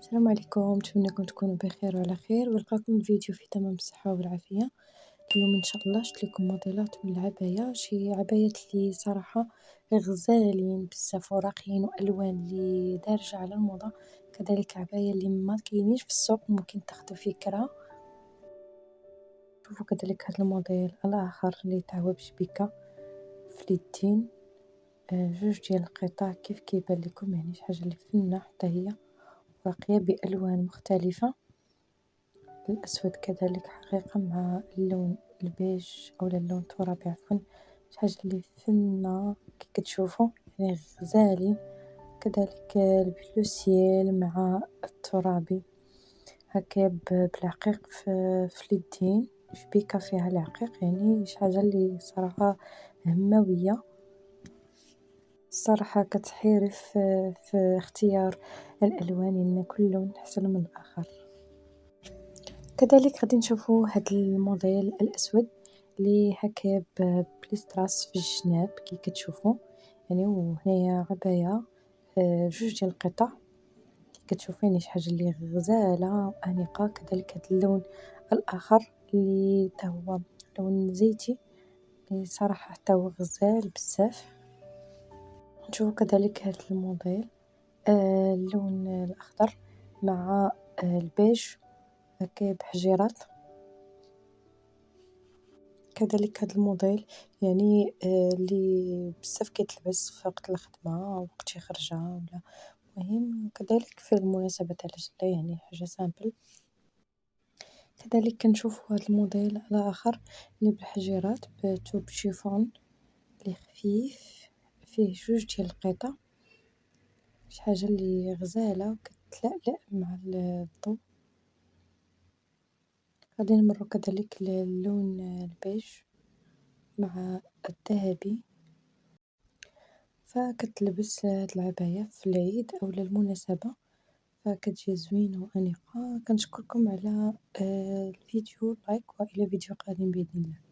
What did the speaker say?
السلام عليكم، نتمنىكم تكونوا بخير وعلى خير، ونلقاكم الفيديو في تمام الصحة والعافية. اليوم إن شاء الله شفت لكم موديلات من العباية، شي عبايات اللي صراحة غزالين بزاف وراقيين وألوان اللي دارجة على الموضة، كذلك عباية اللي ما كاينينش في السوق ممكن تاخدوا فكرة. شوفوا كذلك هذا الموديل الآخر اللي تاع بشبيكة في اليدين، جوج ديال القطع كيف كيبان لكم، يعني شي حاجة اللي فنة حتى هي راقية بألوان مختلفة. الأسود كذلك حقيقة مع اللون البيج أو اللون الترابي عفوا، شي حاجة اللي فنة كي كتشوفو يعني غزالين. كذلك البلو سيال مع الترابي هكا بالعقيق في اليدين، شبيكة فيها العقيق، يعني شي حاجة اللي صراحة هموية الصراحة كتحيري في اختيار الألوان، إن كل لون أحسن من الآخر. كذلك غادي نشوفو هاد الموديل الأسود اللي هكا بليستراس في الجناب كي كتشوفو، يعني وهنايا عباية جوج ديال القطع كي كتشوفو، يعني شي حاجة اللي غزالة وأنيقة. كذلك هاد اللون الآخر اللي تا هو لون زيتي اللي صراحة حتى هو غزال بزاف. نشوفو كذلك هاد الموديل اللون الأخضر مع البيج هكا بحجيرات. كذلك هاد الموديل يعني اللي بزاف كيتلبس في وقت الخدمة أو وقت شي خرجة ولا مهم، كذلك في المناسبات العائلية يعني حاجة سامبل. كذلك كنشوفو هاد الموديل الآخر اللي بالحجيرات بتوب شيفون اللي خفيف فيه جوج ديال القطع، شي حاجة اللي غزالة وكتلألأ مع الضو. غادي نمرو كذلك للون البيج مع الذهبي، فكتلبس هاد العباية في العيد أو للمناسبة، فكتجي زوينة وأنيقة. كنشكركم على الفيديو لايك، وإلى فيديو قادم بإذن الله.